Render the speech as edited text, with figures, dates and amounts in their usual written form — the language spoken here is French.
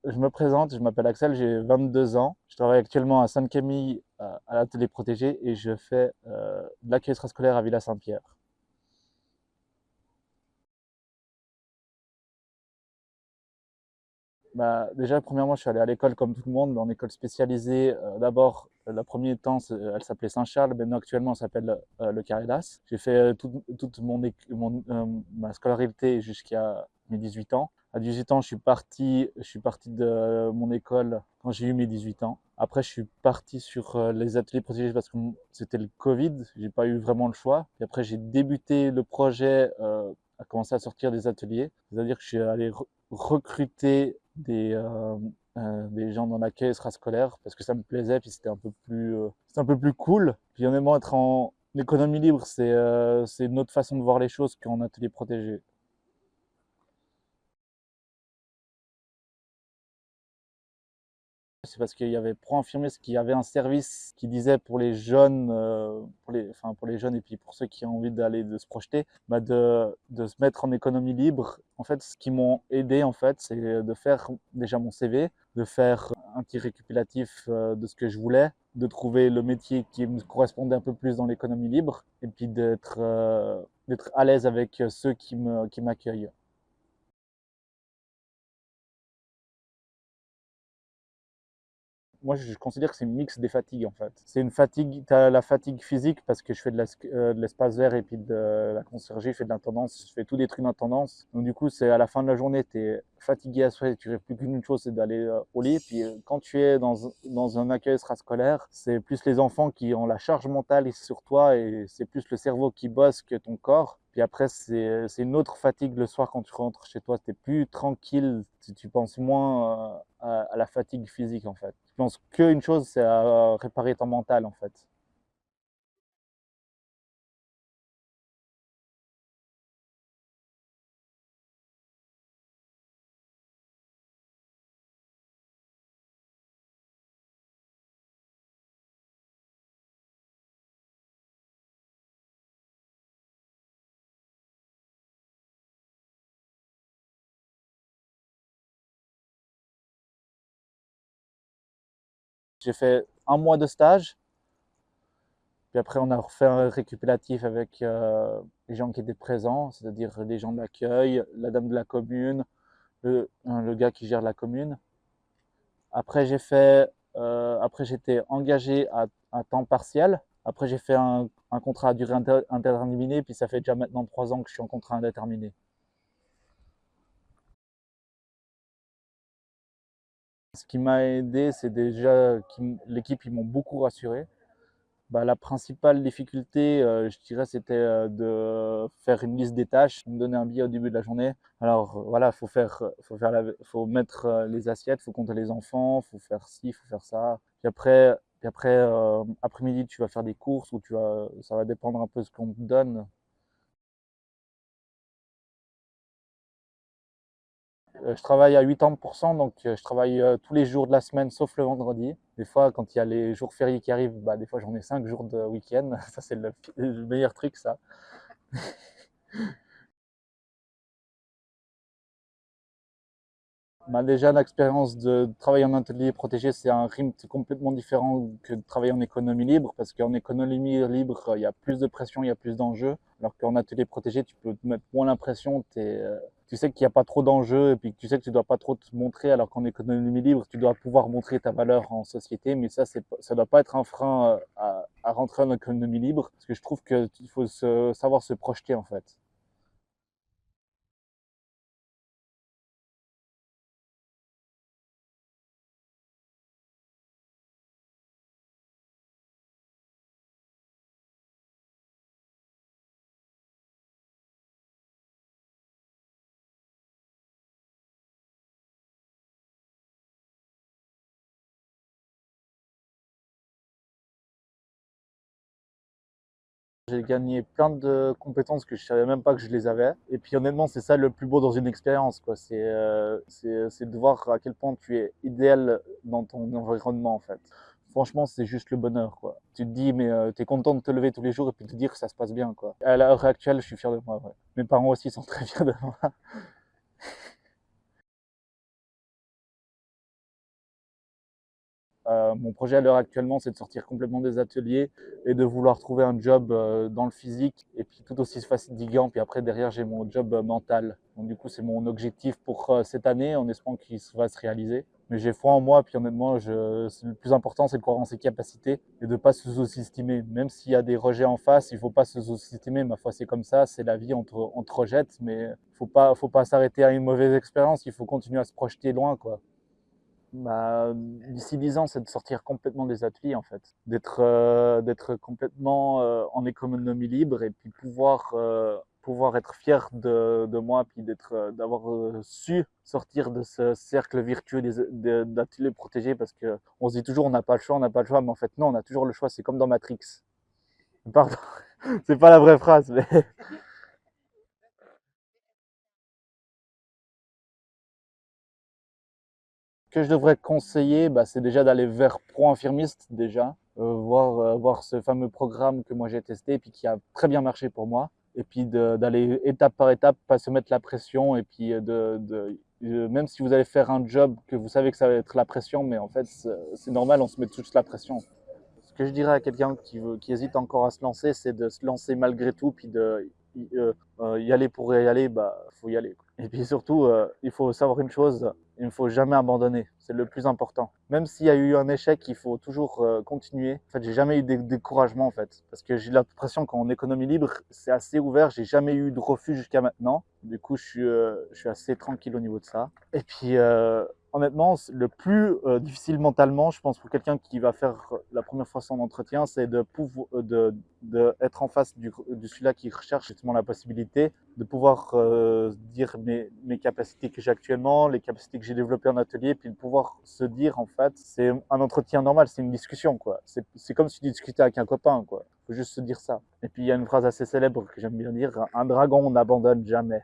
Je me présente, je m'appelle Axel, j'ai 22 ans. Je travaille actuellement à Sainte-Camille, à l'atelier protégé et je fais de l'accueil extrascolaire à Villa-Saint-Pierre. Bah, déjà, premièrement, je suis allé à l'école comme tout le monde, mais en école spécialisée. D'abord, le premier temps, elle s'appelait Saint-Charles, maintenant actuellement, elle s'appelle le Caridas. J'ai fait toute ma scolarité jusqu'à mes 18 ans. À 18 ans, je suis parti de mon école quand j'ai eu mes 18 ans. Après, je suis parti sur les ateliers protégés parce que c'était le Covid, j'ai pas eu vraiment le choix. Et après, j'ai débuté le projet à commencer à sortir des ateliers. C'est-à-dire que je suis allé recruter des gens dans l'accueil extrascolaire parce que ça me plaisait, puis c'était un peu plus cool. Puis honnêtement, être en économie libre, c'est une autre façon de voir les choses qu'en atelier protégé. C'est parce qu'il y avait pro-infirmier, qu'il y avait un service qui disait pour les jeunes, pour les jeunes et puis pour ceux qui ont envie de se projeter, bah de se mettre en économie libre. En fait, ce qui m'ont aidé, en fait, c'est de faire déjà mon CV, de faire un petit récapitulatif de ce que je voulais, de trouver le métier qui me correspondait un peu plus dans l'économie libre et puis d'être à l'aise avec ceux qui m'accueillent. Moi, je considère que c'est une mix des fatigues en fait. C'est une fatigue, tu as la fatigue physique parce que je fais de l'espace vert et puis de la conciergerie, je fais de l'intendance, je fais tous des trucs d'intendance. Donc du coup, c'est à la fin de la journée, tu es fatigué à souhait, tu rêves plus qu'une chose, c'est d'aller au lit. Puis quand tu es dans un accueil extrascolaire, c'est plus les enfants qui ont la charge mentale sur toi et c'est plus le cerveau qui bosse que ton corps. Puis après, c'est une autre fatigue le soir quand tu rentres chez toi. Tu es plus tranquille, tu penses moins à la fatigue physique en fait. Je pense qu'une chose, c'est à réparer ton mental en fait. J'ai fait un mois de stage, puis après on a refait un récupératif avec les gens qui étaient présents, c'est-à-dire les gens de l'accueil, la dame de la commune, le gars qui gère la commune. Après après j'étais engagé à temps partiel. Après j'ai fait un contrat à durée indéterminée, puis ça fait déjà maintenant 3 ans que je suis en contrat indéterminé. Ce qui m'a aidé, c'est déjà que l'équipe, ils m'ont beaucoup rassuré. Bah, la principale difficulté, je dirais, c'était de faire une liste des tâches, me donner un billet au début de la journée. Alors voilà, faut mettre les assiettes, faut compter les enfants, faut faire ci, faut faire ça. Puis après après-midi, tu vas faire des courses ou ça va dépendre un peu de ce qu'on te donne. Je travaille à 80%, donc je travaille tous les jours de la semaine sauf le vendredi. Des fois, quand il y a les jours fériés qui arrivent, bah, des fois j'en ai 5 jours de week-end. Ça, c'est le meilleur truc, ça. Bah, déjà, l'expérience de travailler en atelier protégé, c'est un rythme complètement différent que de travailler en économie libre, parce qu'en économie libre, il y a plus de pression, il y a plus d'enjeux, alors qu'en atelier protégé, tu peux te mettre moins l'impression, tu sais qu'il n'y a pas trop d'enjeux, et puis tu sais que tu dois pas trop te montrer, alors qu'en économie libre, tu dois pouvoir montrer ta valeur en société, mais ça doit pas être un frein à rentrer en économie libre, parce que je trouve qu'il faut savoir se projeter, en fait. J'ai gagné plein de compétences que je savais même pas que je les avais. Et puis honnêtement, c'est ça le plus beau dans une expérience, quoi. C'est de voir à quel point tu es idéal dans ton environnement, en fait. Franchement, c'est juste le bonheur, quoi. Tu te dis, mais tu es content de te lever tous les jours et puis de te dire que ça se passe bien, quoi. À l'heure actuelle, je suis fier de moi, ouais. Mes parents aussi sont très fiers de moi. Mon projet à l'heure actuellement, c'est de sortir complètement des ateliers et de vouloir trouver un job dans le physique et puis tout aussi fatigant. Puis après, derrière, j'ai mon job mental. Donc du coup, c'est mon objectif pour cette année en espérant qu'il va se réaliser. Mais j'ai foi en moi, puis honnêtement, le plus important, c'est de croire en ses capacités et de ne pas se sous-estimer. Même s'il y a des rejets en face, il ne faut pas se sous-estimer. Ma foi, c'est comme ça, c'est la vie, on te rejette, mais faut pas s'arrêter à une mauvaise expérience, il faut continuer à se projeter loin, quoi. Bah, d'ici 10 ans, c'est de sortir complètement des ateliers, en fait. D'être complètement en économie libre et puis pouvoir être fier de moi, puis d'avoir su sortir de ce cercle vertueux d'ateliers protégés parce que on se dit toujours on n'a pas le choix, on n'a pas le choix, mais en fait non, on a toujours le choix, c'est comme dans Matrix. Pardon, c'est pas la vraie phrase, mais que je devrais conseiller, bah, c'est déjà d'aller vers pro-infirmiste déjà, voir ce fameux programme que moi j'ai testé et puis qui a très bien marché pour moi. Et puis d'aller étape par étape, pas se mettre la pression et puis même si vous allez faire un job que vous savez que ça va être la pression, mais en fait c'est normal, on se met tous la pression. Ce que je dirais à quelqu'un qui hésite encore à se lancer, c'est de se lancer malgré tout, puis y aller pour y aller, bah faut y aller. Et puis surtout, il faut savoir une chose, il ne faut jamais abandonner, c'est le plus important. Même s'il y a eu un échec, il faut toujours continuer. En fait, j'ai jamais eu de découragement en fait, parce que j'ai l'impression qu'en économie libre, c'est assez ouvert, j'ai jamais eu de refus jusqu'à maintenant. Du coup, je suis assez tranquille au niveau de ça. Et puis, honnêtement, le plus difficile mentalement, je pense, pour quelqu'un qui va faire la première fois son entretien, c'est de être en face de celui-là qui recherche justement la possibilité de pouvoir dire mes capacités que j'ai actuellement, les capacités que j'ai développées en atelier, puis de pouvoir se dire, en fait, c'est un entretien normal, c'est une discussion, quoi. C'est comme si tu discutais avec un copain, quoi. Il faut juste se dire ça. Et puis, il y a une phrase assez célèbre que j'aime bien dire, un dragon n'abandonne jamais.